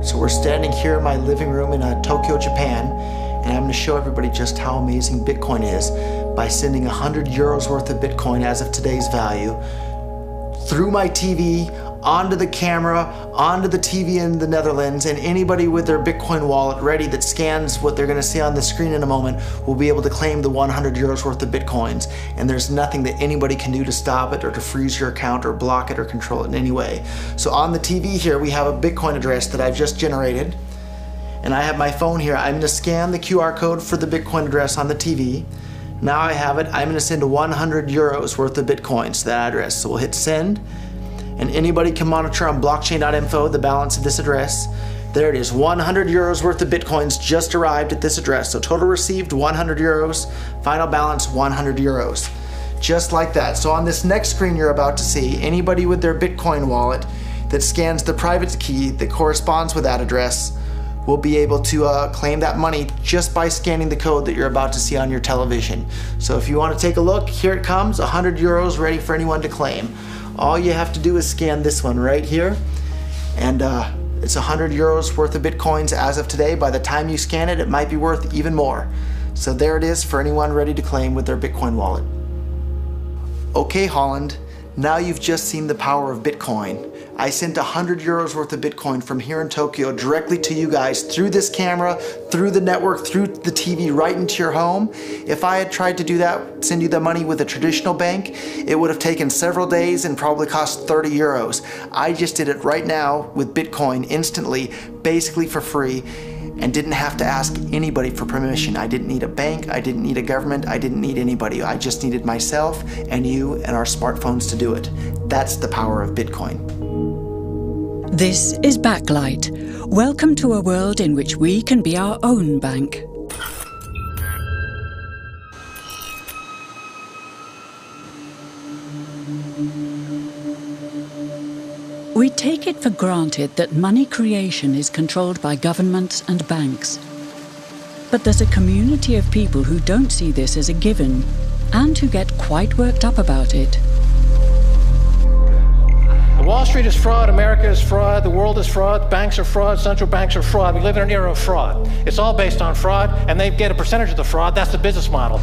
So we're standing here in my living room in Tokyo, Japan, and I'm going to show everybody just how amazing Bitcoin is by sending 100 euros worth of Bitcoin as of today's value through my TV, onto the camera, onto the TV in the Netherlands, and anybody with their Bitcoin wallet ready that scans what they're going to see on the screen in a moment will be able to claim the 100 euros worth of Bitcoins. And there's nothing that anybody can do to stop it or to freeze your account or block it or control it in any way. So on the TV here, we have a Bitcoin address that I've just generated. And I have my phone here. I'm going to scan the QR code for the Bitcoin address on the TV. Now I have it. I'm going to send 100 euros worth of Bitcoins to that address. So we'll hit send. And anybody can monitor on blockchain.info the balance of this address. There it is, 100 euros worth of Bitcoins just arrived at this address. So total received 100 euros, final balance 100 euros. Just like that. So on this next screen you're about to see, anybody with their Bitcoin wallet that scans the private key that corresponds with that address will be able to claim that money just by scanning the code that you're about to see on your television. So if you want to take a look, here it comes, 100 euros ready for anyone to claim. All you have to do is scan this one right here, and it's 100 euros worth of Bitcoins as of today. By the time you scan it, it might be worth even more. So there it is for anyone ready to claim with their Bitcoin wallet. Okay, Holland, now you've just seen the power of Bitcoin. I sent 100 euros worth of Bitcoin from here in Tokyo directly to you guys through this camera, through the network, through the TV, right into your home. If I had tried to do that, send you the money with a traditional bank, it would have taken several days and probably cost 30 euros. I just did it right now with Bitcoin instantly, basically for free, and didn't have to ask anybody for permission. I didn't need a bank, I didn't need a government, I didn't need anybody. I just needed myself and you and our smartphones to do it. That's the power of Bitcoin. This is Backlight. Welcome to a world in which we can be our own bank. We take it for granted that money creation is controlled by governments and banks. But there's a community of people who don't see this as a given and who get quite worked up about it. Wall Street is fraud, America is fraud, the world is fraud, banks are fraud, central banks are fraud. We live in an era of fraud. It's all based on fraud, and they get a percentage of the fraud. That's the business model.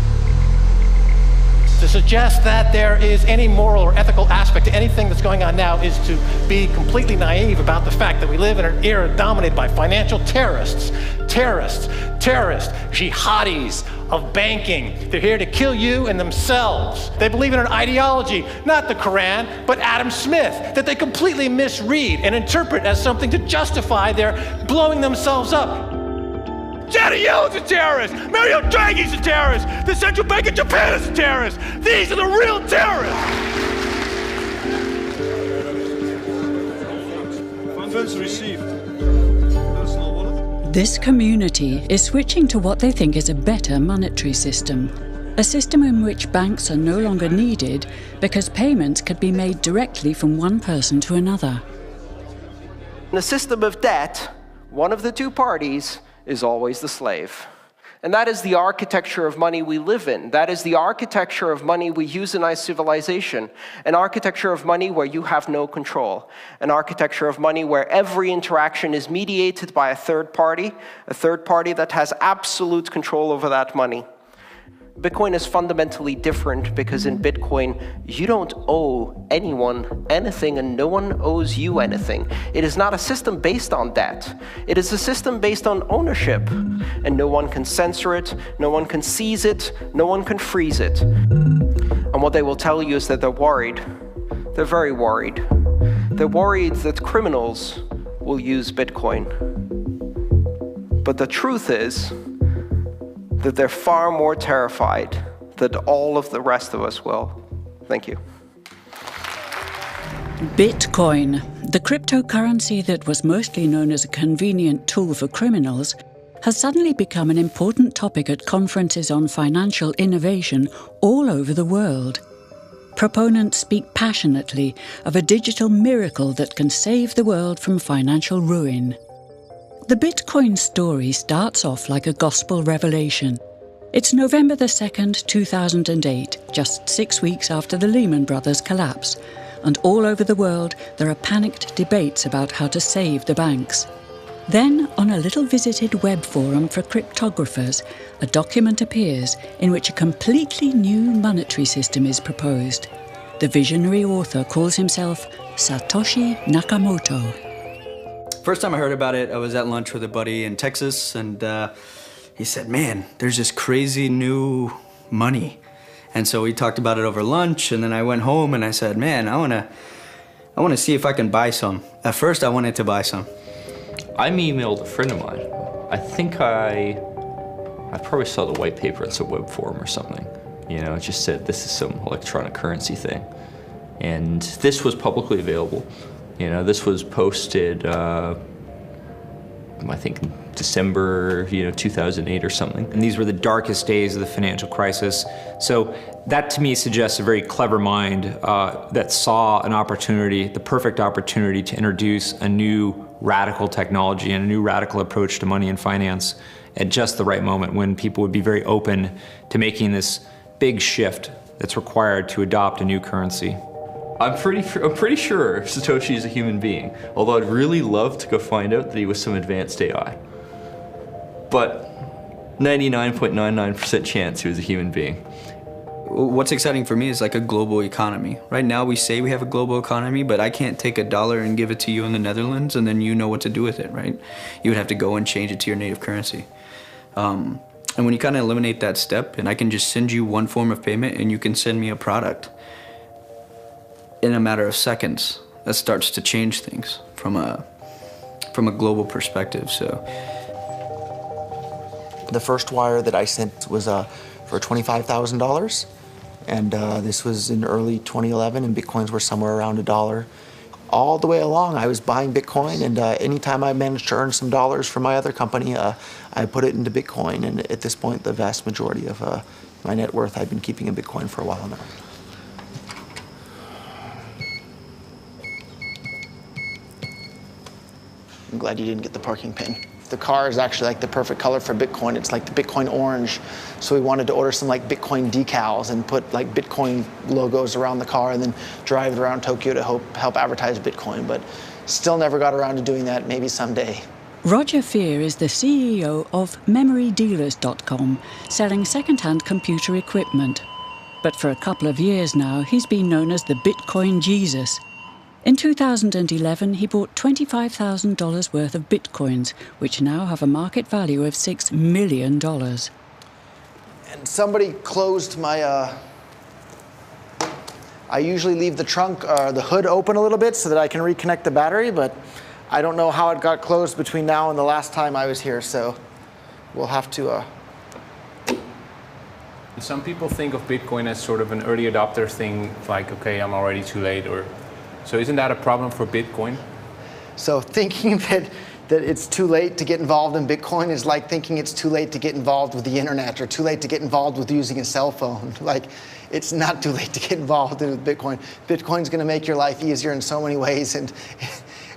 To suggest that there is any moral or ethical aspect to anything that's going on now is to be completely naive about the fact that we live in an era dominated by financial terrorists, jihadis of banking. They're here to kill you and themselves. They believe in an ideology, not the Quran, but Adam Smith, that they completely misread and interpret as something to justify their blowing themselves up. Janet Yellen's a terrorist! Mario Draghi's a terrorist! The Central Bank of Japan is a terrorist! These are the real terrorists! Funds received. This community is switching to what they think is a better monetary system. A system in which banks are no longer needed because payments could be made directly from one person to another. In a system of debt, one of the two parties is always the slave. And that is the architecture of money we live in. That is the architecture of money we use in our civilization. An architecture of money where you have no control. An architecture of money where every interaction is mediated by a third party that has absolute control over that money. Bitcoin is fundamentally different because in Bitcoin, you don't owe anyone anything and no one owes you anything. It is not a system based on debt. It is a system based on ownership. And no one can censor it, no one can seize it, no one can freeze it. And what they will tell you is that they're worried. They're very worried. They're worried that criminals will use Bitcoin. But the truth is that they're far more terrified than all of the rest of us will. Thank you. Bitcoin, the cryptocurrency that was mostly known as a convenient tool for criminals, has suddenly become an important topic at conferences on financial innovation all over the world. Proponents speak passionately of a digital miracle that can save the world from financial ruin. The Bitcoin story starts off like a gospel revelation. It's November the 2nd, 2008, just 6 weeks after the Lehman Brothers collapse, and all over the world there are panicked debates about how to save the banks. Then, on a little visited web forum for cryptographers, a document appears in which a completely new monetary system is proposed. The visionary author calls himself Satoshi Nakamoto. First time I heard about it, I was at lunch with a buddy in Texas, and he said, man, there's this crazy new money. And so we talked about it over lunch, and then I went home and I said, man, I wanna see if I can buy some. At first, I wanted to buy some. I emailed a friend of mine. I think I probably saw the white paper in some web forum or something. You know, it just said this is some electronic currency thing. And this was publicly available. You know, this was posted, I think in December, 2008 or something. And these were the darkest days of the financial crisis. So that to me suggests a very clever mind that saw an opportunity, the perfect opportunity to introduce a new radical technology and a new radical approach to money and finance at just the right moment when people would be very open to making this big shift that's required to adopt a new currency. I'm pretty sure Satoshi is a human being, although I'd really love to go find out that he was some advanced AI. But 99.99% chance he was a human being. What's exciting for me is like a global economy. Right now we say we have a global economy, but I can't take $1 and give it to you in the Netherlands and then you know what to do with it, right? You would have to go and change it to your native currency. And when you kind of eliminate that step, and I can just send you one form of payment and you can send me a product in a matter of seconds, that starts to change things from a global perspective. So the first wire that I sent was for $25,000, and this was in early 2011, and Bitcoins were somewhere around $1. All the way along, I was buying Bitcoin, and anytime I managed to earn some dollars from my other company, I put it into Bitcoin, and at this point, the vast majority of my net worth I've been keeping in Bitcoin for a while now. I'm glad you didn't get the parking pin. The car is actually like the perfect color for Bitcoin. It's like the Bitcoin orange. So we wanted to order some like Bitcoin decals and put like Bitcoin logos around the car and then drive it around Tokyo to help advertise Bitcoin. But still never got around to doing that, maybe someday. Roger Fear is the CEO of MemoryDealers.com, selling second-hand computer equipment. But for a couple of years now, he's been known as the Bitcoin Jesus. In 2011, he bought $25,000 worth of Bitcoins, which now have a market value of $6 million. And somebody closed my, I usually leave the trunk, the hood open a little bit so that I can reconnect the battery, but I don't know how it got closed between now and the last time I was here, so we'll have to... Some people think of Bitcoin as sort of an early adopter thing, like, okay, I'm already too late, or... So isn't that a problem for Bitcoin? So thinking that it's too late to get involved in Bitcoin is like thinking it's too late to get involved with the internet or too late to get involved with using a cell phone. Like, it's not too late to get involved in Bitcoin. Bitcoin's going to make your life easier in so many ways.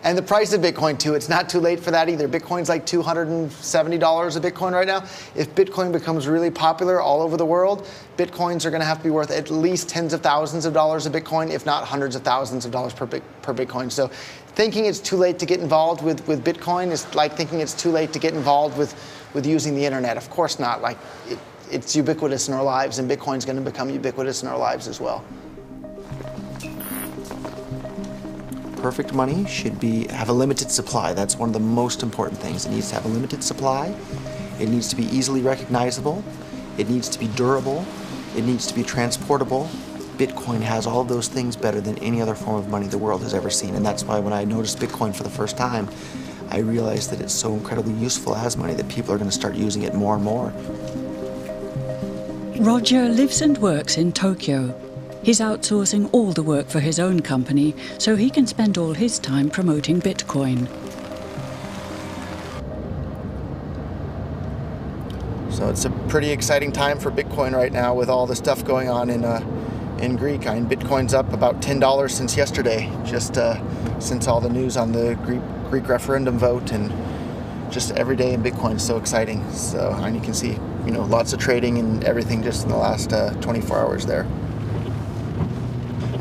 And the price of Bitcoin, too, it's not too late for that either. Bitcoin's like $270 a Bitcoin right now. If Bitcoin becomes really popular all over the world, Bitcoins are going to have to be worth at least tens of thousands of dollars a Bitcoin, if not hundreds of thousands of dollars per Bitcoin. So thinking it's too late to get involved with Bitcoin is like thinking it's too late to get involved with using the internet. Of course not. Like, it's ubiquitous in our lives, and Bitcoin's going to become ubiquitous in our lives as well. Perfect money should have a limited supply. That's one of the most important things. It needs to have a limited supply. It needs to be easily recognizable. It needs to be durable. It needs to be transportable. Bitcoin has all of those things better than any other form of money the world has ever seen. And that's why when I noticed Bitcoin for the first time, I realized that it's so incredibly useful as money that people are going to start using it more and more. Roger lives and works in Tokyo. He's outsourcing all the work for his own company so he can spend all his time promoting Bitcoin. So it's a pretty exciting time for Bitcoin right now with all the stuff going on in Greek. I mean, Bitcoin's up about $10 since yesterday, just since all the news on the Greek referendum vote, and just every day in Bitcoin is so exciting. So, and you can see, lots of trading and everything just in the last 24 hours there.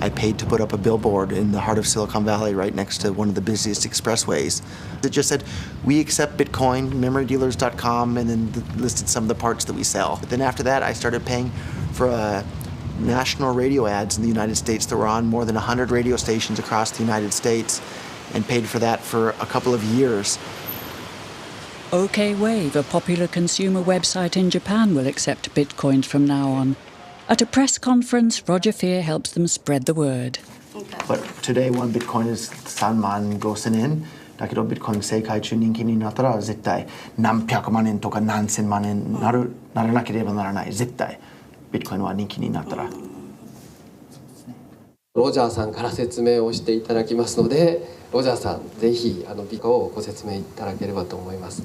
I paid to put up a billboard in the heart of Silicon Valley right next to one of the busiest expressways. It just said, we accept Bitcoin, memorydealers.com, and then listed some of the parts that we sell. But then after that, I started paying for national radio ads in the United States that were on more than 100 radio stations across the United States, and paid for that for a couple of years. OK Wave, a popular consumer website in Japan, will accept bitcoins from now on. At a press conference, Roger Fear helps them spread the word. But today, one Bitcoin is 35,000 yen. だけど、Bitcoin 世界中人気になったら絶対何百万円とか何千万円ならなければならない。絶対 Bitcoin は人気になったら。ロジャーさんから説明をしていただきますので、ロジャーさん、ぜひビコをご説明いただければと思います。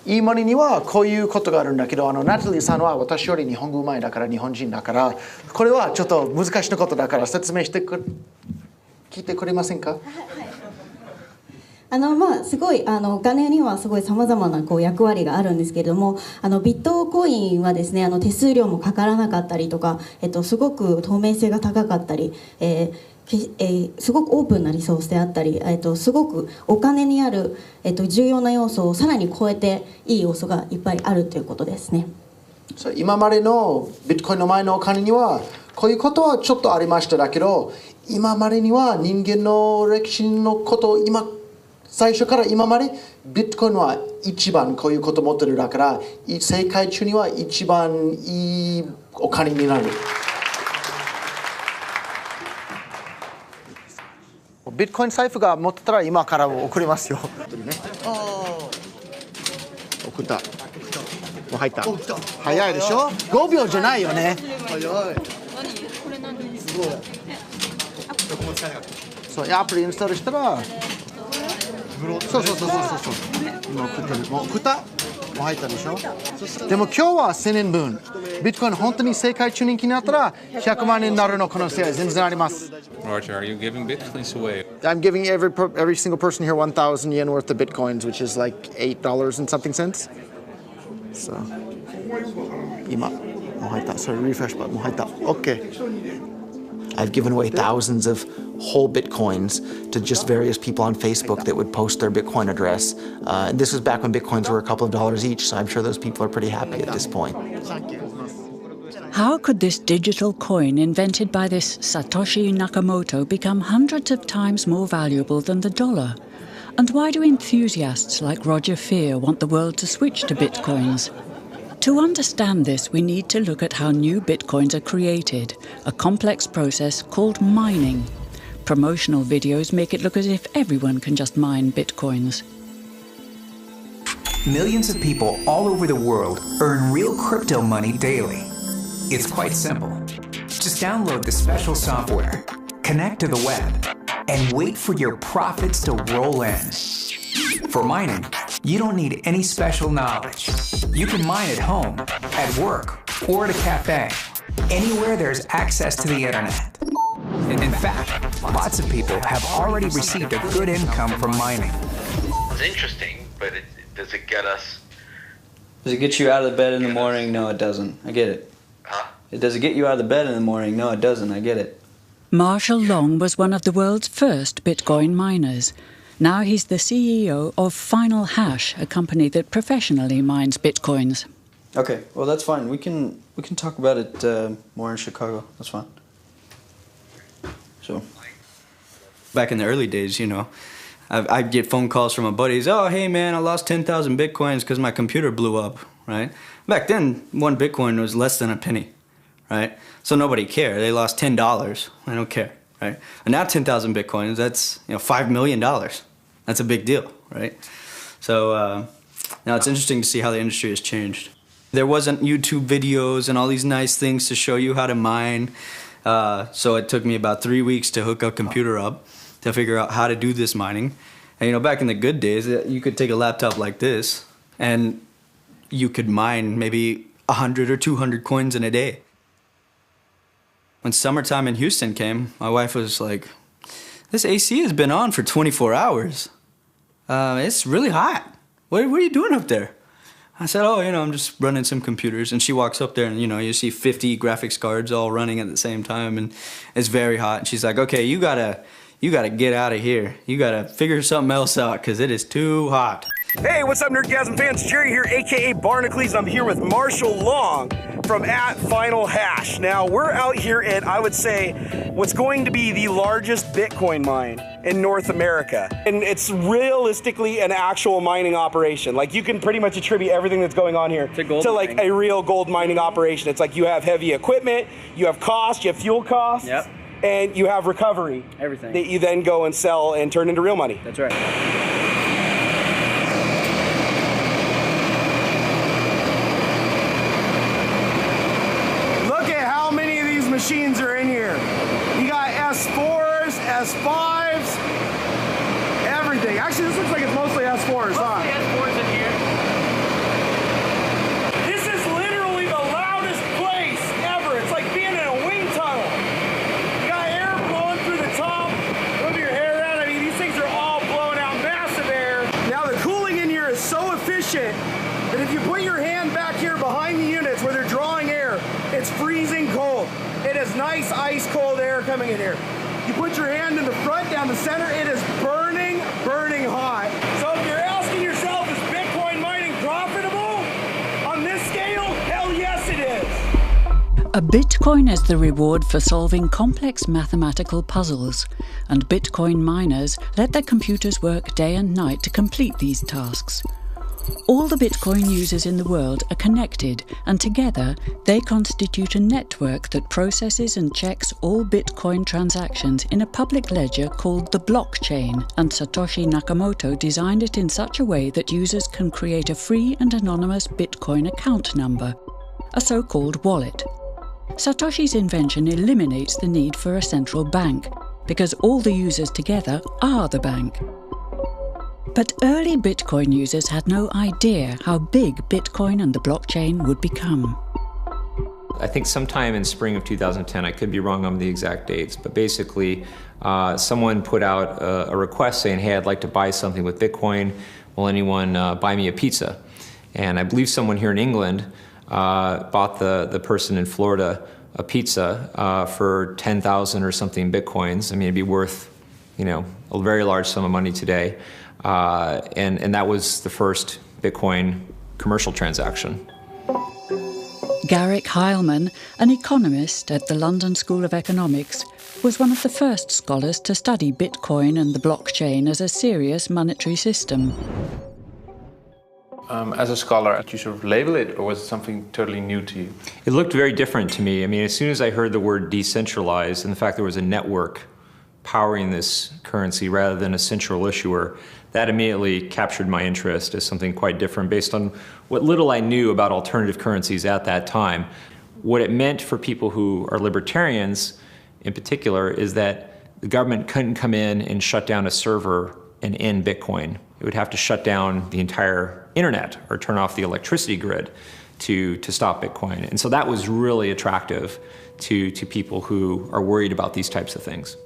E-money にはこういうことがあるんだけど、ナタリーさんは私より日本語うまいだから日本人だから、これはちょっと難しいことだから説明して聞いてくれませんか？すごいお金にはすごいさまざまな役割があるんですけれども、ビットコインはですね、手数料もかからなかったりとか、すごく透明性が高かったり、すごくオープンなリソースであったり、すごくお金にある、重要な要素をさらに超えていい要素がいっぱいあるということですね。今までのビットコインの前のお金にはこういうことはちょっとありましただけど、今までには人間の歴史のことを最初から今までビットコインは一番こういうこと持ってるだから、世界中には一番いいお金になる。ビットコイン財布が持ってたら今から送りますよ。送った。もう入った。早いでしょ？5秒じゃないよね。早い。何？これ何？すごい。そう、アプリインストールしたら。そう今送ってる。もう送った？もう入ったでしょ？でも今日は1000円分。ビットコイン本当に世界中人気になったら100万円になるの可能性は全然あります。Roger, are you giving bitcoins away? I'm giving every single person here 1,000 yen worth of bitcoins, which is like $8 and something cents. So, 今もう入った。それリフレッシュバットもう入った。OK. I've given away thousands of whole bitcoins to just various people on Facebook that would post their Bitcoin address. And this was back when bitcoins were a couple of dollars each, so I'm sure those people are pretty happy at this point. How could this digital coin invented by this Satoshi Nakamoto become hundreds of times more valuable than the dollar? And why do enthusiasts like Roger Fear want the world to switch to bitcoins? To understand this, we need to look at how new bitcoins are created, a complex process called mining. Promotional videos make it look as if everyone can just mine bitcoins. Millions of people all over the world earn real crypto money daily. It's quite simple. Just download the special software, connect to the web, and wait for your profits to roll in. For mining, you don't need any special knowledge. You can mine at home, at work, or at a cafe, anywhere there's access to the internet. In fact, lots of people have already received a good income from mining. It's interesting, but does it get us? Does it get you out of the bed in the morning? No, it doesn't. I get it. Huh? Does it get you out of the bed in the morning? No, it doesn't. I get it. Marshall Long was one of the world's first Bitcoin miners. Now he's the CEO of Final Hash, a company that professionally mines Bitcoins. Okay, well that's fine. We can talk about it more in Chicago. That's fine. So, back in the early days, you know, I'd get phone calls from my buddies. Oh, hey man, I lost 10,000 Bitcoins because my computer blew up, right? Back then, one Bitcoin was less than a penny, right? So nobody cared. They lost $10. I don't care, right? And now 10,000 Bitcoins, that's $5 million. That's a big deal, right? So now it's interesting to see how the industry has changed. There wasn't YouTube videos and all these nice things to show you how to mine. So it took me about 3 weeks to hook a computer up to figure out how to do this mining. And back in the good days, you could take a laptop like this and you could mine maybe 100 or 200 coins in a day. When summertime in Houston came, my wife was like, this AC has been on for 24 hours. It's really hot. What are you doing up there? I said, oh, I'm just running some computers. And she walks up there and, you see 50 graphics cards all running at the same time, and it's very hot. And she's like, okay, you gotta get out of here. You gotta figure something else out, because it is too hot. Hey, what's up, Nerdgasm fans? Jerry here, aka Barnacles. I'm here with Marshall Long from @FinalHash. Now, we're out here at, I would say, what's going to be the largest Bitcoin mine in North America. And it's realistically an actual mining operation. Like, you can pretty much attribute everything that's going on here to like a real gold mining operation. It's like you have heavy equipment, you have cost, you have fuel costs, and you have recovery. Everything. That you then go and sell and turn into real money. That's right. Machines are in here. You got S4s, S5s, everything. Actually, this looks like it's mostly S4s, huh? S4s in here. This is literally the loudest place ever. It's like being in a wind tunnel. You got air blowing through the top. Move your hair around. I mean, these things are all blowing out massive air. Now, the cooling in here is so efficient that if you put your hand back here behind the units where they're drawing air, it's freezing cold. It is nice, ice cold air coming in here. You put your hand in the front, down the center, it is burning, burning hot. So if you're asking yourself, is Bitcoin mining profitable? On this scale, hell yes it is. A Bitcoin is the reward for solving complex mathematical puzzles, and Bitcoin miners let their computers work day and night to complete these tasks. All the Bitcoin users in the world are connected, and together they constitute a network that processes and checks all Bitcoin transactions in a public ledger called the blockchain, and Satoshi Nakamoto designed it in such a way that users can create a free and anonymous Bitcoin account number, a so-called wallet. Satoshi's invention eliminates the need for a central bank, because all the users together are the bank. But early Bitcoin users had no idea how big Bitcoin and the blockchain would become. I think sometime in spring of 2010, I could be wrong on the exact dates, but basically someone put out a request saying, hey, I'd like to buy something with Bitcoin. Will anyone buy me a pizza? And I believe someone here in England bought the person in Florida a pizza for 10,000 or something Bitcoins. I mean, it'd be worth, a very large sum of money today. And that was the first Bitcoin commercial transaction. Garrick Heilman, an economist at the London School of Economics, was one of the first scholars to study Bitcoin and the blockchain as a serious monetary system. As a scholar, did you sort of label it, or was it something totally new to you? It looked very different to me. I mean, as soon as I heard the word decentralized and the fact there was a network powering this currency rather than a central issuer, that immediately captured my interest as something quite different based on what little I knew about alternative currencies at that time. What it meant for people who are libertarians in particular is that the government couldn't come in and shut down a server and end Bitcoin. It would have to shut down the entire internet or turn off the electricity grid to stop Bitcoin. And so that was really attractive to people who are worried about these types of things.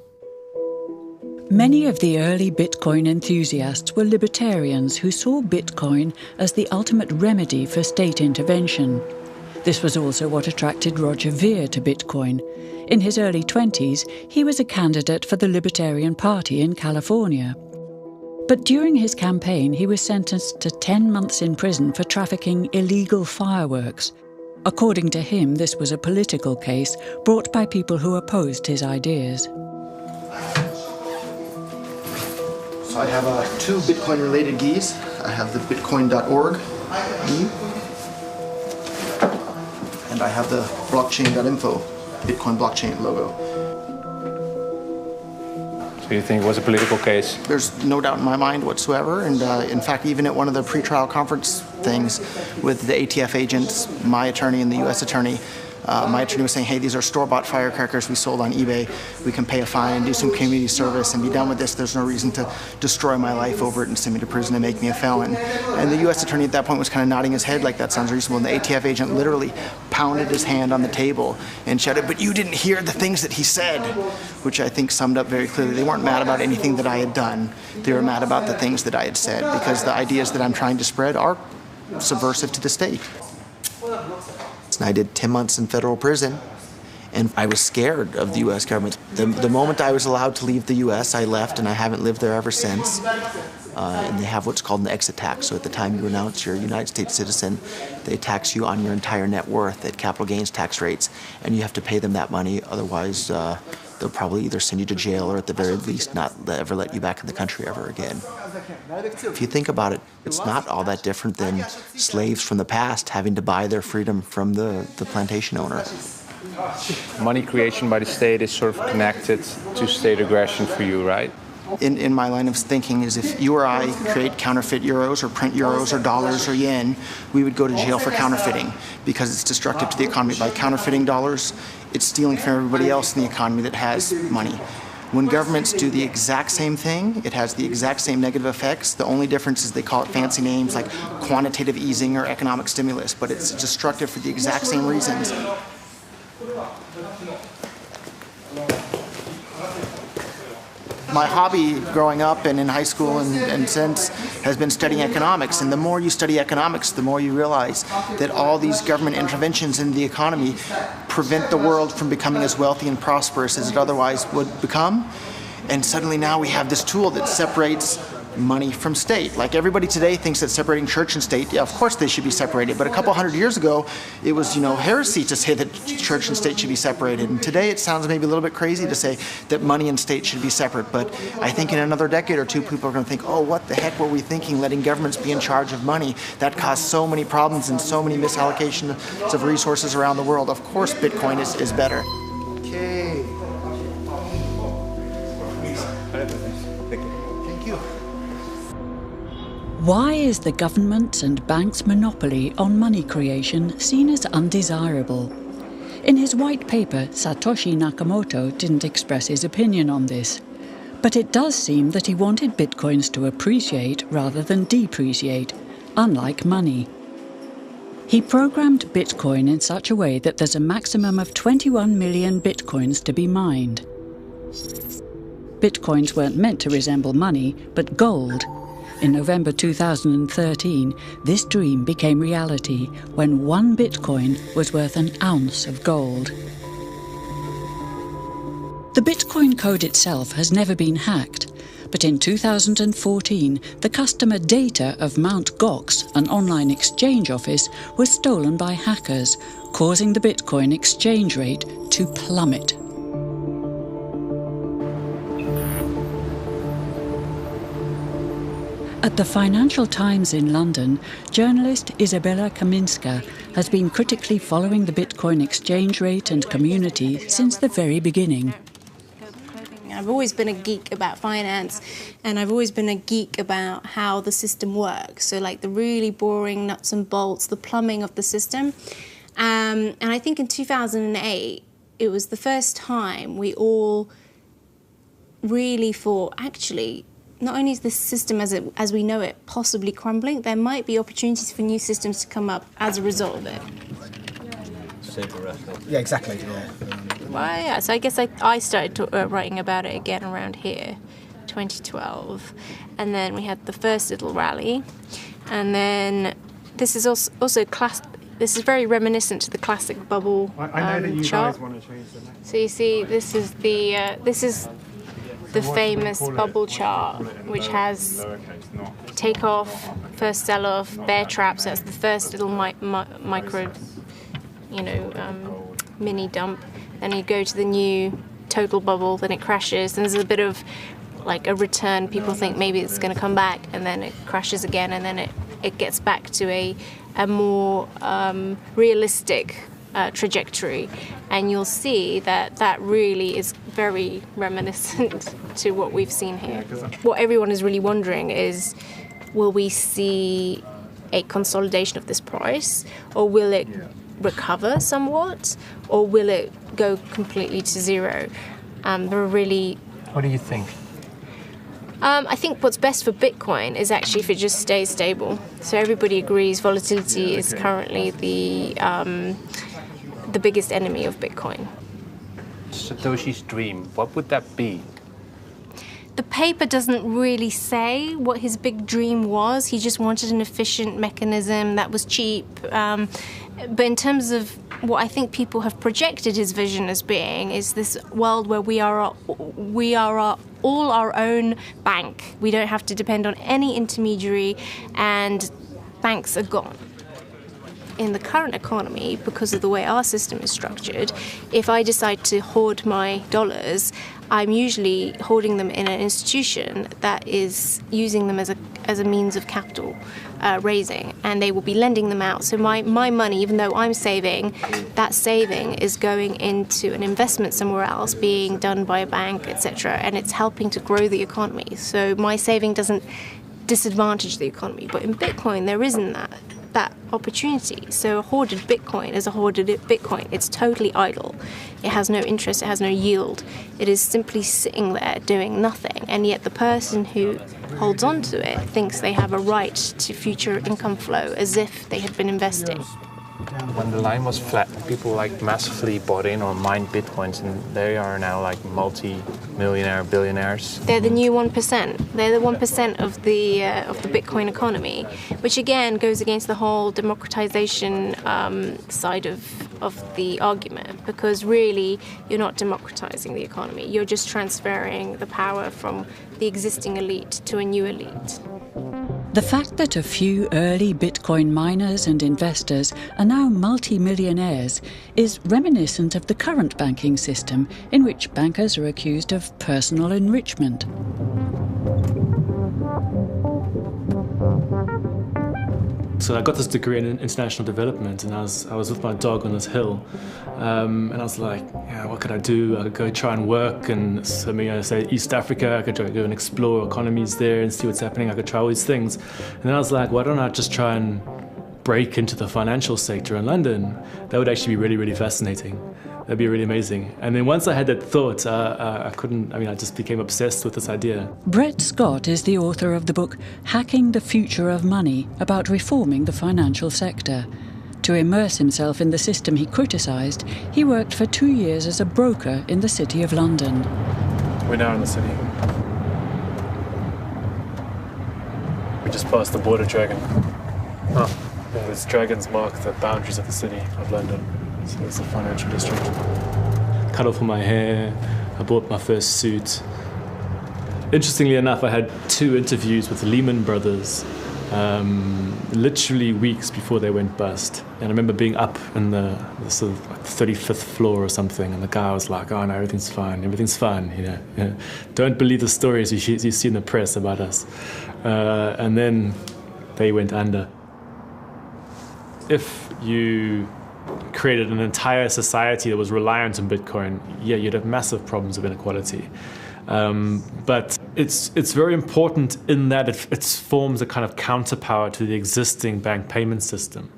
Many of the early Bitcoin enthusiasts were libertarians who saw Bitcoin as the ultimate remedy for state intervention. This was also what attracted Roger Ver to Bitcoin. In his early 20s, he was a candidate for the Libertarian Party in California. But during his campaign, he was sentenced to 10 months in prison for trafficking illegal fireworks. According to him, this was a political case brought by people who opposed his ideas. So I have 2 Bitcoin-related geese. I have the bitcoin.org and I have the blockchain.info, Bitcoin blockchain logo. So you think it was a political case? There's no doubt in my mind whatsoever, and in fact, even at one of the pretrial conference things with the ATF agents, my attorney and the U.S. attorney, my attorney was saying, hey, these are store-bought firecrackers we sold on eBay. We can pay a fine, do some community service, and be done with this. There's no reason to destroy my life over it and send me to prison and make me a felon. And the U.S. attorney at that point was kind of nodding his head like that sounds reasonable. And the ATF agent literally pounded his hand on the table and shouted, but you didn't hear the things that he said, which I think summed up very clearly. They weren't mad about anything that I had done. They were mad about the things that I had said, because the ideas that I'm trying to spread are subversive to the state. And I did 10 months in federal prison, and I was scared of the U.S. government. The moment I was allowed to leave the U.S., I left, and I haven't lived there ever since. And they have what's called an exit tax. So at the time you announce you're a United States citizen, they tax you on your entire net worth at capital gains tax rates, and you have to pay them that money. Otherwise, they'll probably either send you to jail or at the very least not ever let you back in the country ever again. If you think about it, it's not all that different than slaves from the past having to buy their freedom from the plantation owner. Money creation by the state is sort of connected to state aggression for you, right? In my line of thinking is if you or I create counterfeit euros or print euros or dollars or yen, we would go to jail for counterfeiting because it's destructive to the economy. By counterfeiting dollars, it's stealing from everybody else in the economy that has money. When governments do the exact same thing, it has the exact same negative effects. The only difference is they call it fancy names like quantitative easing or economic stimulus, but it's destructive for the exact same reasons. My hobby growing up and in high school and since has been studying economics. And the more you study economics, the more you realize that all these government interventions in the economy prevent the world from becoming as wealthy and prosperous as it otherwise would become. And suddenly now we have this tool that separates money from state. Like everybody today thinks that separating church and state, yeah, of course they should be separated. But a couple hundred years ago, it was, heresy to say that church and state should be separated. And today it sounds maybe a little bit crazy to say that money and state should be separate. But I think in another decade or two, people are going to think, oh, what the heck were we thinking, letting governments be in charge of money? That caused so many problems and so many misallocations of resources around the world. Of course, Bitcoin is better. Okay. Thank you. Why is the government and bank's monopoly on money creation seen as undesirable? In his white paper, Satoshi Nakamoto didn't express his opinion on this. But it does seem that he wanted bitcoins to appreciate rather than depreciate, unlike money. He programmed Bitcoin in such a way that there's a maximum of 21 million bitcoins to be mined. Bitcoins weren't meant to resemble money, but gold. In November 2013, this dream became reality when 1 Bitcoin was worth an ounce of gold. The Bitcoin code itself has never been hacked, but in 2014, the customer data of Mt. Gox, an online exchange office, was stolen by hackers, causing the Bitcoin exchange rate to plummet. At the Financial Times in London, journalist Isabella Kaminska has been critically following the Bitcoin exchange rate and community since the very beginning. I've always been a geek about finance, and I've always been a geek about how the system works. So like the really boring nuts and bolts, the plumbing of the system. And I think in 2008, it was the first time we all really thought, actually, not only is the system as we know it possibly crumbling, there might be opportunities for new systems to come up as a result of it. Yeah, exactly. Yeah. Well, yeah, so I guess I started writing about it again around here, 2012. And then we had the first little rally. And then this is also this is very reminiscent to the classic bubble chart. I know that you guys want to change the next. So you see, this is the famous bubble chart, which has takeoff, first sell-off, bear traps. So that's the first little micro, mini dump. Then you go to the new total bubble, then it crashes. And there's a bit of like a return. People think maybe it's going to come back, and then it crashes again, and then it gets back to a more realistic trajectory. And you'll see that really is very reminiscent to what we've seen here. What everyone is really wondering is, will we see a consolidation of this price, or will it recover somewhat, or will it go completely to zero? There are really... What do you think? I think what's best for Bitcoin is actually if it just stays stable. So everybody agrees volatility is currently the biggest enemy of Bitcoin. Satoshi's dream, what would that be? The paper doesn't really say what his big dream was. He just wanted an efficient mechanism that was cheap. But in terms of what I think people have projected his vision as being is this world where we are all our own bank. We don't have to depend on any intermediary, and banks are gone. In the current economy, because of the way our system is structured, if I decide to hoard my dollars, I'm usually hoarding them in an institution that is using them as a means of capital raising, and they will be lending them out. So my money, even though I'm saving, that saving is going into an investment somewhere else, being done by a bank, etc., and it's helping to grow the economy. So my saving doesn't disadvantage the economy. But in Bitcoin, there isn't that opportunity. So a hoarded Bitcoin is a hoarded Bitcoin. It's totally idle. It has no interest, it has no yield. It is simply sitting there doing nothing. And yet the person who holds on to it thinks they have a right to future income flow as if they had been investing. When the line was flat, people like massively bought in or mined Bitcoins, and they are now like multi-millionaire billionaires. They're the new 1%. They're the 1% of the Bitcoin economy, which again goes against the whole democratization side of the argument, because really you're not democratizing the economy. You're just transferring the power from the existing elite to a new elite. The fact that a few early Bitcoin miners and investors are now multi-millionaires is reminiscent of the current banking system, in which bankers are accused of personal enrichment. So I got this degree in international development, and I was with my dog on this hill, and I was like, yeah, what could I do? I could go try and work, and so say East Africa, I could go and explore economies there and see what's happening. I could try all these things, and then I was like, why don't I just try and break into the financial sector in London? That would actually be really, really fascinating. That'd be really amazing. And then once I had that thought, I just became obsessed with this idea. Brett Scott is the author of the book Hacking the Future of Money, about reforming the financial sector. To immerse himself in the system he criticised, he worked for 2 years as a broker in the City of London. We're now in the city. We just passed the border dragon. Oh, yeah, these dragons mark the boundaries of the City of London. So it's the financial district. Cut off all my hair, I bought my first suit. Interestingly enough, I had 2 interviews with the Lehman Brothers, literally weeks before they went bust. And I remember being up in the sort of like 35th floor or something, and the guy was like, oh no, everything's fine, you know. Don't believe the stories you see in the press about us. And then they went under. If you created an entire society that was reliant on Bitcoin, yeah, you'd have massive problems of inequality. But it's very important in that it forms a kind of counterpower to the existing bank payment system.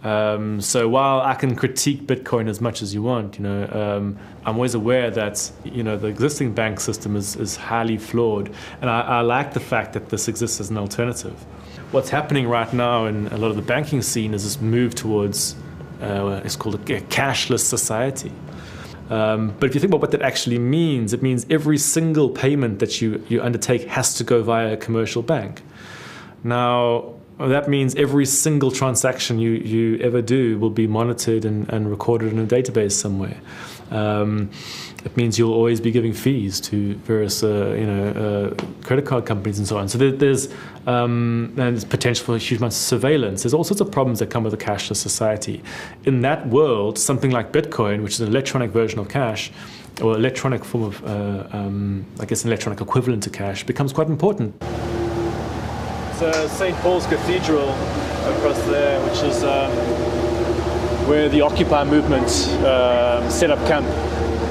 So while I can critique Bitcoin as much as you want, I'm always aware that the existing bank system is highly flawed, and I like the fact that this exists as an alternative. What's happening right now in a lot of the banking scene is this move towards it's called a cashless society. But if you think about what that actually means, it means every single payment that you undertake has to go via a commercial bank. Now, that means every single transaction you ever do will be monitored and recorded in a database somewhere. It means you'll always be giving fees to various credit card companies and so on. So there's potential for huge amounts of surveillance. There's all sorts of problems that come with a cashless society. In that world, something like Bitcoin, which is an electronic version of cash, or electronic form of, an electronic equivalent to cash, becomes quite important. It's St. Paul's Cathedral across there, which is where the Occupy movement set up camp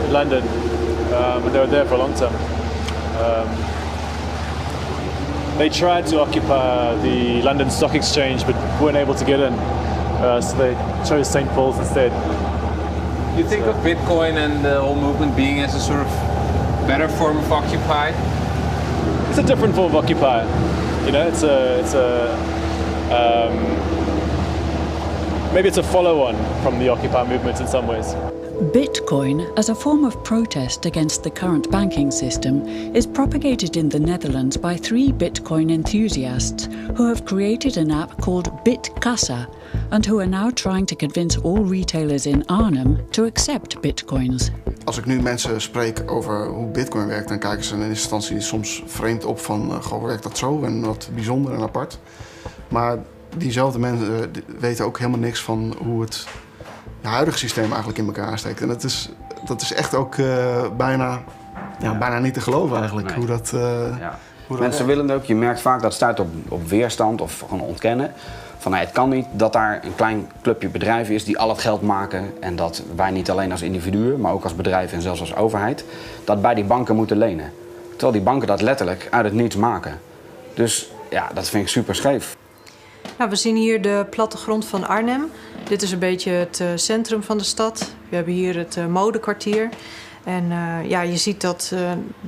in London, and they were there for a long time. They tried to occupy the London Stock Exchange, but weren't able to get in, so they chose St. Paul's instead. You think of Bitcoin and the whole movement being as a sort of better form of Occupy? It's a different form of Occupy. Maybe it's a follow-on from the Occupy movement in some ways. Bitcoin, as a form of protest against the current banking system, is propagated in the Netherlands by 3 Bitcoin enthusiasts who have created an app called BitKassa and who are now trying to convince all retailers in Arnhem to accept Bitcoins. Als ik nu mensen spreek over hoe Bitcoin werkt, dan kijken ze in eerste instantie soms vreemd op van, goh, werkt dat zo en wat bijzonder en apart. Maar diezelfde mensen weten ook helemaal niks van hoe het huidige systeem eigenlijk in elkaar steekt. En dat is echt ook bijna niet te geloven eigenlijk. Nee. Hoe dat Mensen willen het ook. Je merkt vaak dat stuit op weerstand of gewoon ontkennen. Van het kan niet dat daar een klein clubje bedrijven is die al het geld maken. En dat wij niet alleen als individuen, maar ook als bedrijven en zelfs als overheid, dat bij die banken moeten lenen. Terwijl die banken dat letterlijk uit het niets maken. Dus ja, dat vind ik super scheef. Nou, we zien hier de plattegrond van Arnhem. Dit is een beetje het centrum van de stad. We hebben hier het modekwartier. En je ziet dat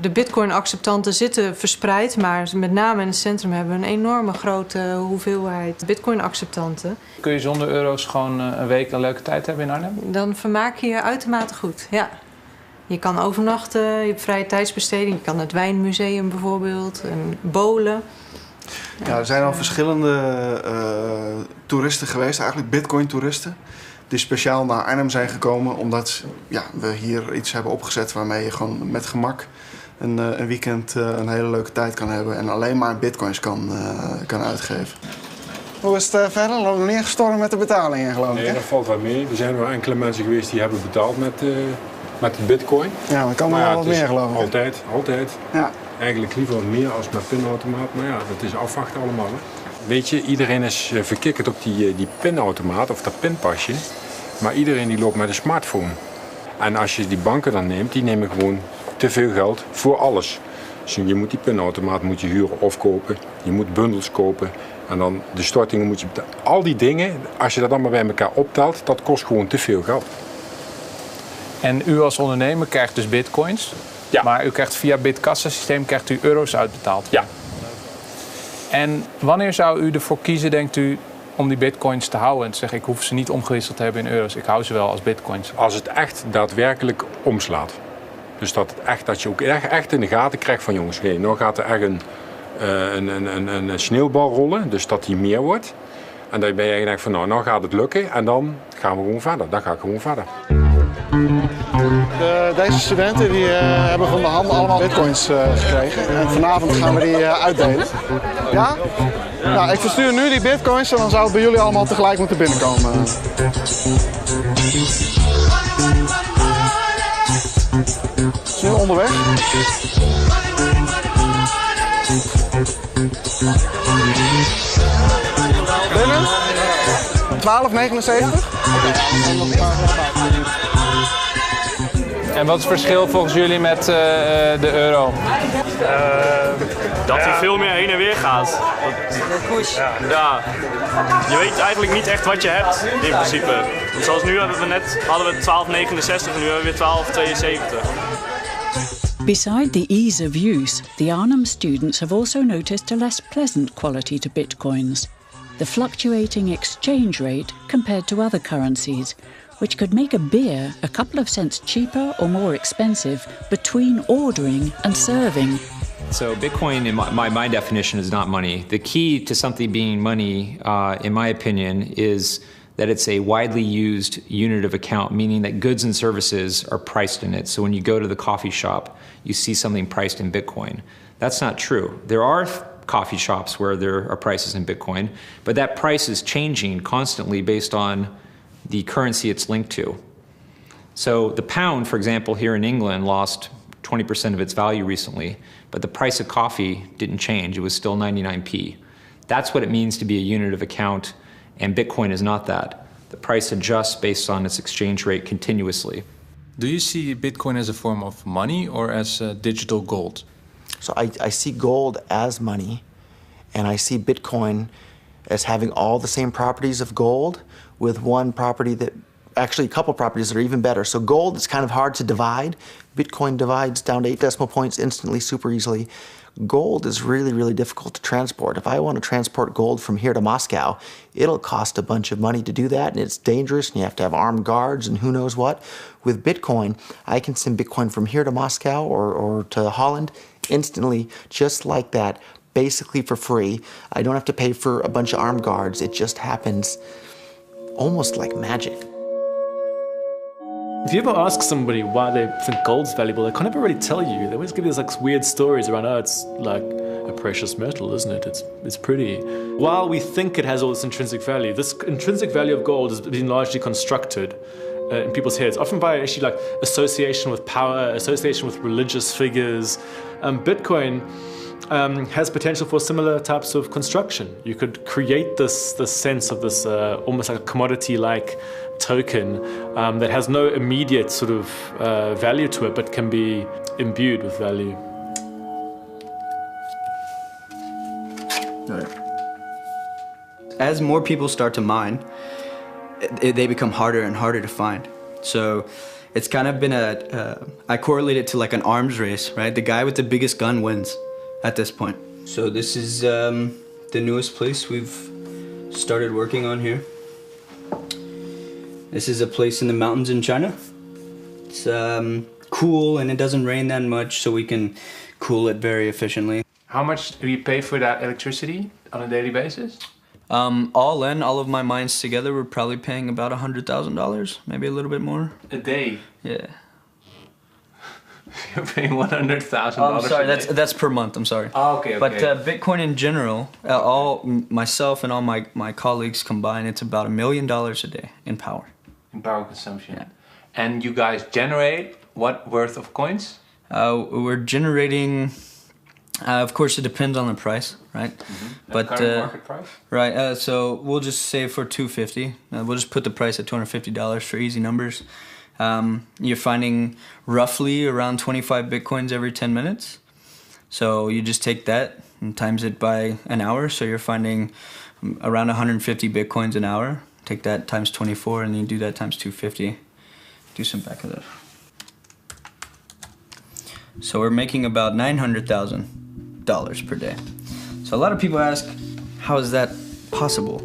de bitcoin-acceptanten zitten verspreid. Maar met name in het centrum hebben we een enorme grote hoeveelheid bitcoin-acceptanten. Kun je zonder euro's gewoon een week een leuke tijd hebben in Arnhem? Dan vermaak je je uitermate goed, ja. Je kan overnachten, je hebt vrije tijdsbesteding. Je kan naar het wijnmuseum bijvoorbeeld, en bowlen. Ja, er zijn al verschillende toeristen geweest, eigenlijk Bitcoin-toeristen, die speciaal naar Arnhem zijn gekomen omdat we hier iets hebben opgezet waarmee je gewoon met gemak een weekend een hele leuke tijd kan hebben en alleen maar bitcoins kan uitgeven. Hoe is het verder? Loopt nog niet echt storm met de betalingen, geloof ik? Nee, dat valt wel mee. Er zijn wel enkele mensen geweest die hebben betaald met de bitcoin. Ja, maar kan nog wel wat meer, geloof ik. Altijd. Ja. Eigenlijk liever meer als met pinautomaat, maar ja, dat is afwachten allemaal. Hè. Weet je, iedereen is verkikkerd op die pinautomaat of dat pinpasje. Maar iedereen die loopt met een smartphone. En als je die banken dan neemt, die nemen gewoon te veel geld voor alles. Dus je moet die pinautomaat huren of kopen. Je moet bundels kopen. En dan de stortingen moet je betalen. Al die dingen, als je dat allemaal bij elkaar optelt, dat kost gewoon te veel geld. En u als ondernemer krijgt dus bitcoins. Ja. Maar u krijgt via BitKassa systeem krijgt u euro's uitbetaald. Ja. En wanneer zou u ervoor kiezen, denkt u, om die bitcoins te houden en te zeggen, ik hoef ze niet omgewisseld te hebben in euro's, ik hou ze wel als bitcoins? Als het echt daadwerkelijk omslaat. Dus dat je ook echt in de gaten krijgt van jongens, nou gaat er echt een sneeuwbal rollen, dus dat die meer wordt. En dan ben je eigenlijk van nou gaat het lukken en dan gaan we gewoon verder. Dan ga ik gewoon verder. Deze studenten die hebben van de hand allemaal bitcoins gekregen en vanavond gaan we die uitdelen. Ja? Nou, ik verstuur nu die bitcoins en dan zou het bij jullie allemaal tegelijk moeten binnenkomen. Het is nu onderweg. Binnen? 12,79. En wat is het verschil volgens jullie met de euro? Dat hij veel meer heen en weer gaat. Ja. Je weet eigenlijk niet echt wat je hebt in principe. Zoals nu hadden we 12,69 en nu hebben we weer 12,72. Beside the ease of use, the Arnhem students have also noticed a less pleasant quality to bitcoins: the fluctuating exchange rate compared to other currencies, which could make a beer a couple of cents cheaper or more expensive between ordering and serving. So Bitcoin, in my definition, is not money. The key to something being money, in my opinion, is that it's a widely used unit of account, meaning that goods and services are priced in it. So when you go to the coffee shop, you see something priced in Bitcoin. That's not true. There are coffee shops where there are prices in Bitcoin, but that price is changing constantly based on the currency it's linked to. So the pound, for example, here in England lost 20% of its value recently, but the price of coffee didn't change. It was still 99p. That's what it means to be a unit of account, and Bitcoin is not that. The price adjusts based on its exchange rate continuously. Do you see Bitcoin as a form of money or as digital gold? So I see gold as money, and I see Bitcoin as having all the same properties of gold with one property that actually a couple properties that are even better. So gold is kind of hard to divide. Bitcoin divides down to 8 decimal points instantly, super easily. Gold is really, really difficult to transport. If I want to transport gold from here to Moscow, it'll cost a bunch of money to do that, and it's dangerous, and you have to have armed guards and who knows what. With Bitcoin, I can send Bitcoin from here to Moscow or to Holland instantly, just like that, basically for free. I don't have to pay for a bunch of armed guards. It just happens almost like magic. If you ever ask somebody why they think gold's valuable, they can't ever really tell you. They always give you these like weird stories around, oh, it's like a precious metal, isn't it? It's pretty. While we think it has all this intrinsic value of gold has been largely constructed in people's heads, often by actually like association with power, association with religious figures. Bitcoin has potential for similar types of construction. You could create this sense of this almost like a commodity-like token that has no immediate sort of value to it, but can be imbued with value. As more people start to mine, they become harder and harder to find. So it's kind of been I correlate it to like an arms race, right? The guy with the biggest gun wins at this point. So this is the newest place we've started working on here. This is a place in the mountains in China. It's cool and it doesn't rain that much, so we can cool it very efficiently. How much do you pay for that electricity on a daily basis? All in, all of my mines together, we're probably paying about $100,000, maybe a little bit more. A day? Yeah. You're paying $100,000. Oh, I'm sorry, that's per month, I'm sorry. Oh, okay, But Bitcoin in general, myself and all my colleagues combined, it's about $1 million a day in power. In power consumption. Yeah. And you guys generate what worth of coins? We're generating, of course it depends on the price, right? Mm-hmm. But current market price? Right, so we'll just say for $250. We'll just put the price at $250 for easy numbers. You're finding roughly around 25 Bitcoins every 10 minutes. So you just take that and times it by an hour. So you're finding around 150 Bitcoins an hour. Take that times 24 and then you do that times 250. Do some back of that. So we're making about $900,000 per day. So a lot of people ask, how is that possible?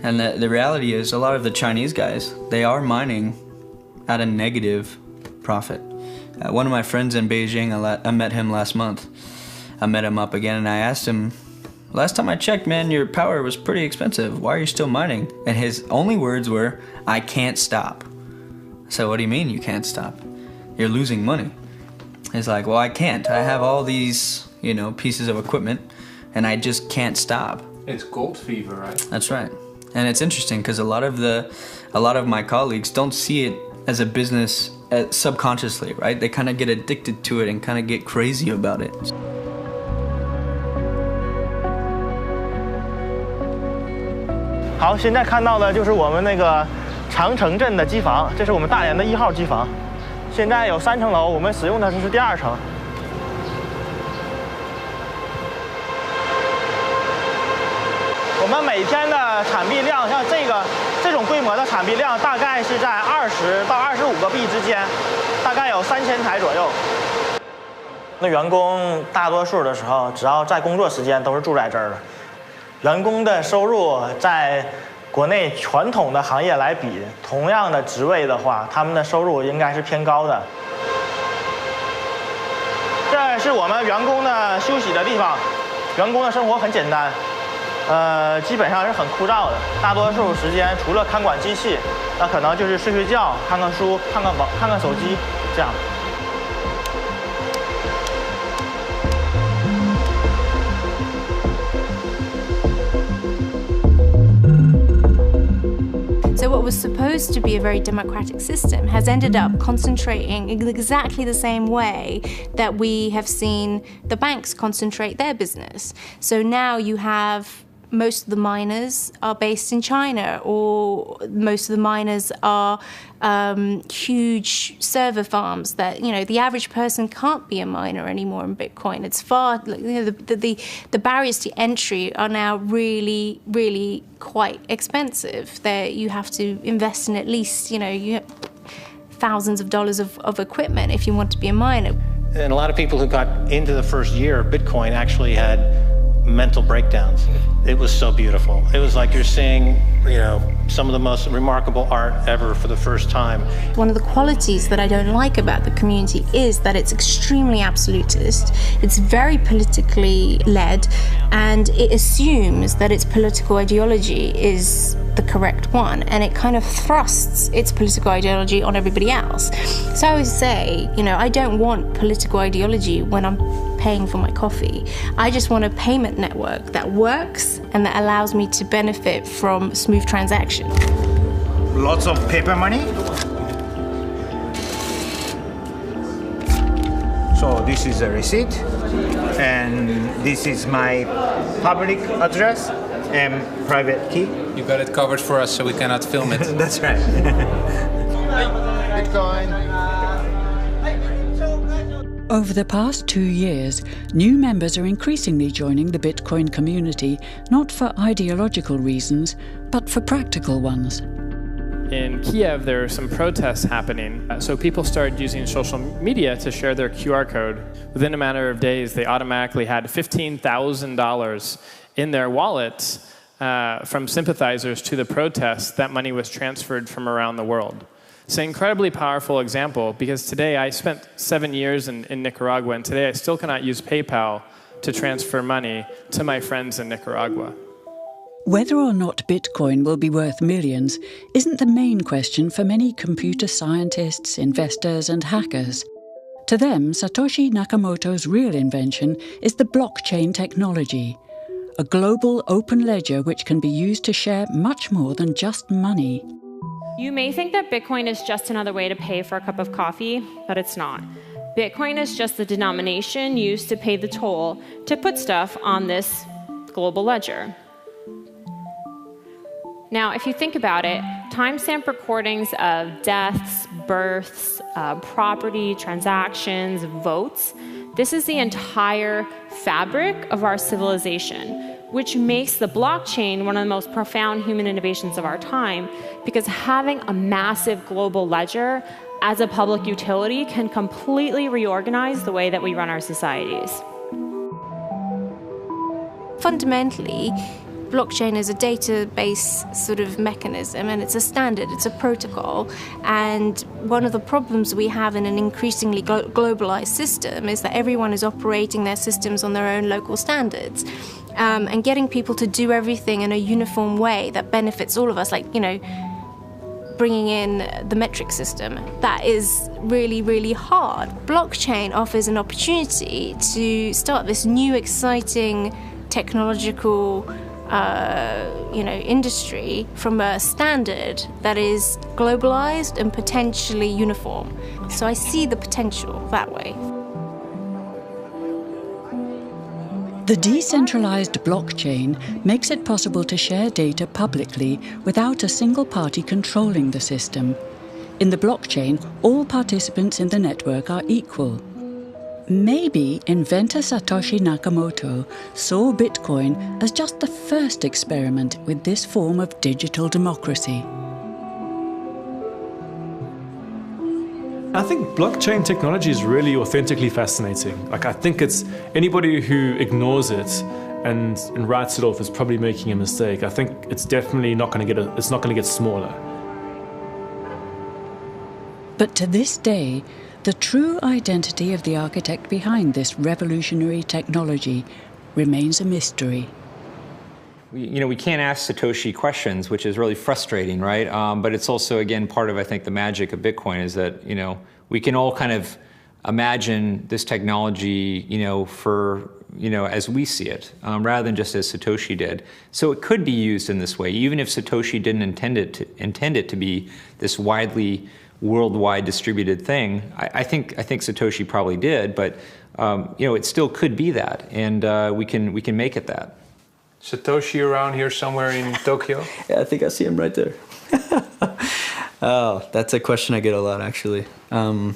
And the reality is a lot of the Chinese guys, they are mining at a negative profit. One of my friends in Beijing, I met him last month. I met him up again and I asked him, last time I checked, man, your power was pretty expensive. Why are you still mining? And his only words were, I can't stop. I said, what do you mean you can't stop? You're losing money. He's like, well, I can't. I have all these, pieces of equipment and I just can't stop. It's gold fever, right? That's right. And it's interesting because a lot of my colleagues don't see it as a business subconsciously, right? They kind of get addicted to it and kind of get crazy about it. 好，现在看到的就是我们那个长城镇的机房，这是我们大连的1号机房。现在有3层楼，我们使用的是第2层。我们每天的产币量，像这种规模的产币量，大概是在20到25个币之间，大概有3000台左右。那员工大多数的时候，只要在工作时间都是住在这儿的。员工的收入在国内传统的行业来比，同样的职位的话，他们的收入应该是偏高的。这是我们员工的休息的地方，员工的生活很简单。基本上是很枯燥的，大多数时间除了看管机器，那可能就是睡睡觉、看看书、看看手机这样。So what was supposed to be a very democratic system has ended up concentrating in exactly the same way that we have seen the banks concentrate their business. So now you have most of the miners are based in China, or most of the miners are huge server farms that, you know, the average person can't be a miner anymore in Bitcoin. It's far, you know, the barriers to entry are now really, really quite expensive. You have to invest in at least, you know, thousands of dollars of equipment if you want to be a miner. And a lot of people who got into the first year of Bitcoin actually had mental breakdowns. It was so beautiful. It was like you're seeing, you know, some of the most remarkable art ever for the first time. One of the qualities that I don't like about the community is that it's extremely absolutist, it's very politically led, and it assumes that its political ideology is the correct one, and it kind of thrusts its political ideology on everybody else. So I always say, you know, I don't want political ideology when I'm paying for my coffee. I just want a payment network that works and that allows me to benefit from smooth transactions. Lots of paper money. So this is a receipt, and this is my public address and private key. You got it covered for us, so we cannot film it. That's right. Bitcoin. Over the past 2 years, new members are increasingly joining the Bitcoin community, not for ideological reasons, but for practical ones. In Kiev, there are some protests happening, so people started using social media to share their QR code. Within a matter of days, they automatically had $15,000 in their wallets from sympathizers to the protests. That money was transferred from around the world. It's an incredibly powerful example, because today I spent 7 years in Nicaragua, and today I still cannot use PayPal to transfer money to my friends in Nicaragua. Whether or not Bitcoin will be worth millions isn't the main question for many computer scientists, investors, and hackers. To them, Satoshi Nakamoto's real invention is the blockchain technology, a global open ledger which can be used to share much more than just money. You may think that Bitcoin is just another way to pay for a cup of coffee, but it's not. Bitcoin is just the denomination used to pay the toll to put stuff on this global ledger. Now, if you think about it, timestamp recordings of deaths, births, property, transactions, votes, this is the entire fabric of our civilization, which makes the blockchain one of the most profound human innovations of our time, because having a massive global ledger as a public utility can completely reorganize the way that we run our societies. Fundamentally, blockchain is a database sort of mechanism, and it's a standard, it's a protocol. And one of the problems we have in an increasingly globalized system is that everyone is operating their systems on their own local standards. And getting people to do everything in a uniform way that benefits all of us, like, you know, bringing in the metric system, that is really, really hard. Blockchain offers an opportunity to start this new, exciting technological industry from a standard that is globalized and potentially uniform. So I see the potential that way. The decentralized blockchain makes it possible to share data publicly without a single party controlling the system. In the blockchain, all participants in the network are equal. Maybe inventor Satoshi Nakamoto saw Bitcoin as just the first experiment with this form of digital democracy. I think blockchain technology is really authentically fascinating. Like, I think it's anybody who ignores it and writes it off is probably making a mistake. I think it's definitely not going to get smaller. But to this day, the true identity of the architect behind this revolutionary technology remains a mystery. We can't ask Satoshi questions, which is really frustrating, right? But it's also, again, part of, I think, the magic of Bitcoin is that, we can all kind of imagine this technology, as we see it, rather than just as Satoshi did. So it could be used in this way, even if Satoshi didn't intend it to be this widely, worldwide distributed thing. I think Satoshi probably did, but it still could be that, and we can make it that. Satoshi around here somewhere in Tokyo? Yeah, I think I see him right there. Oh, that's a question I get a lot, actually. A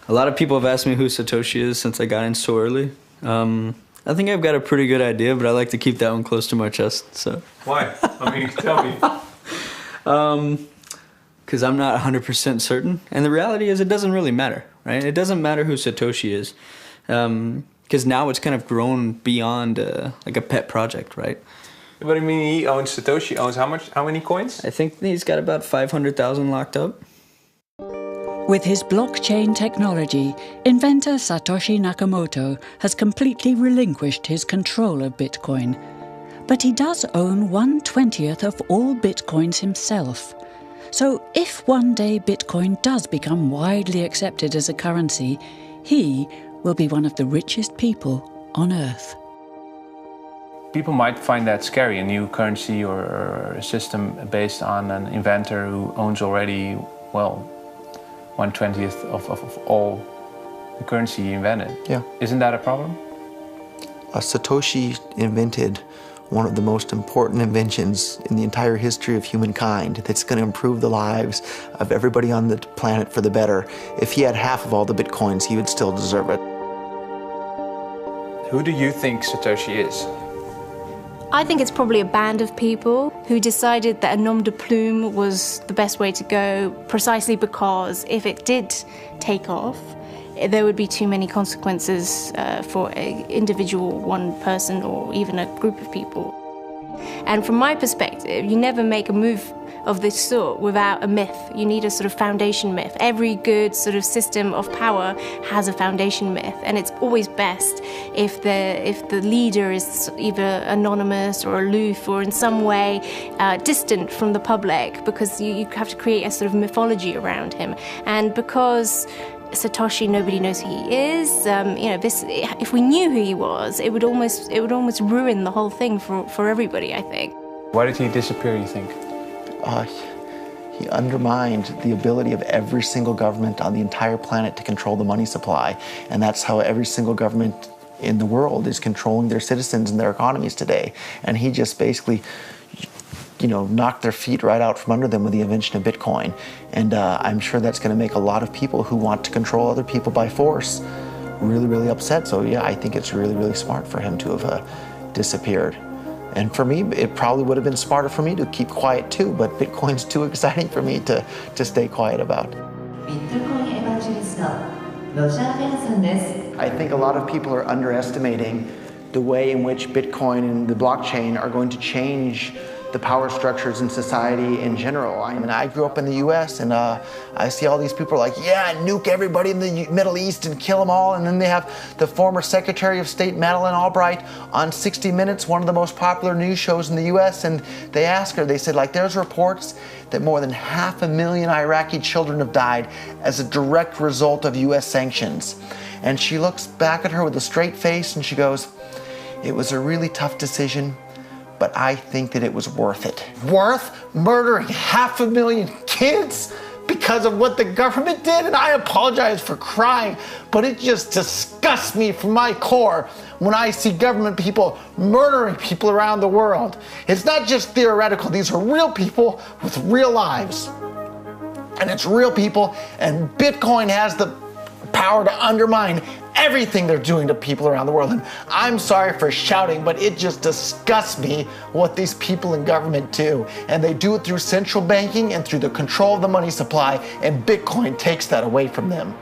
lot of people have asked me who Satoshi is since I got in so early. I think I've got a pretty good idea, but I like to keep that one close to my chest. So. Why? I mean, tell me. Because I'm not 100% certain. And the reality is it doesn't really matter, right? It doesn't matter who Satoshi is. Because now it's kind of grown beyond like a pet project, right? But I mean, he owns, Satoshi owns how many coins? I think he's got about 500,000 locked up. With his blockchain technology, inventor Satoshi Nakamoto has completely relinquished his control of Bitcoin. But he does own 1/20th of all Bitcoins himself. So if one day Bitcoin does become widely accepted as a currency, he will be one of the richest people on Earth. People might find that scary, a new currency or a system based on an inventor who owns already, well, 1/20th of all the currency he invented. Yeah. Isn't that a problem? Satoshi invented one of the most important inventions in the entire history of humankind that's going to improve the lives of everybody on the planet for the better. If he had half of all the Bitcoins, he would still deserve it. Who do you think Satoshi is? I think it's probably a band of people who decided that a nom de plume was the best way to go, precisely because if it did take off, there would be too many consequences for an individual, one person, or even a group of people. And from my perspective, you never make a move of this sort without a myth. You need a sort of foundation myth. Every good sort of system of power has a foundation myth, and it's always best if the leader is either anonymous or aloof or in some way distant from the public, because you have to create a sort of mythology around him. And because Satoshi, nobody knows who he is. If we knew who he was, it would almost ruin the whole thing for everybody, I think. Why did he disappear, you think? He undermined the ability of every single government on the entire planet to control the money supply. And that's how every single government in the world is controlling their citizens and their economies today. And he just basically, knocked their feet right out from under them with the invention of Bitcoin. And I'm sure that's going to make a lot of people who want to control other people by force really, really upset. So yeah, I think it's really, really smart for him to have disappeared. And for me, it probably would have been smarter for me to keep quiet too, but Bitcoin's too exciting for me to stay quiet about. I think a lot of people are underestimating the way in which Bitcoin and the blockchain are going to change the power structures in society in general. I mean, I grew up in the US, and I see all these people like, yeah, nuke everybody in the Middle East and kill them all. And then they have the former Secretary of State, Madeleine Albright, on 60 Minutes, one of the most popular news shows in the US, and they asked her, they said, like, there's reports that more than 500,000 Iraqi children have died as a direct result of US sanctions. And she looks back at her with a straight face and she goes, it was a really tough decision, but I think that it was worth it. Worth murdering 500,000 kids because of what the government did? And I apologize for crying, but it just disgusts me from my core when I see government people murdering people around the world. It's not just theoretical. These are real people with real lives. And it's real people, and Bitcoin has the power to undermine everything they're doing to people around the world. And I'm sorry for shouting, but it just disgusts me what these people in government do. And they do it through central banking and through the control of the money supply, and Bitcoin takes that away from them.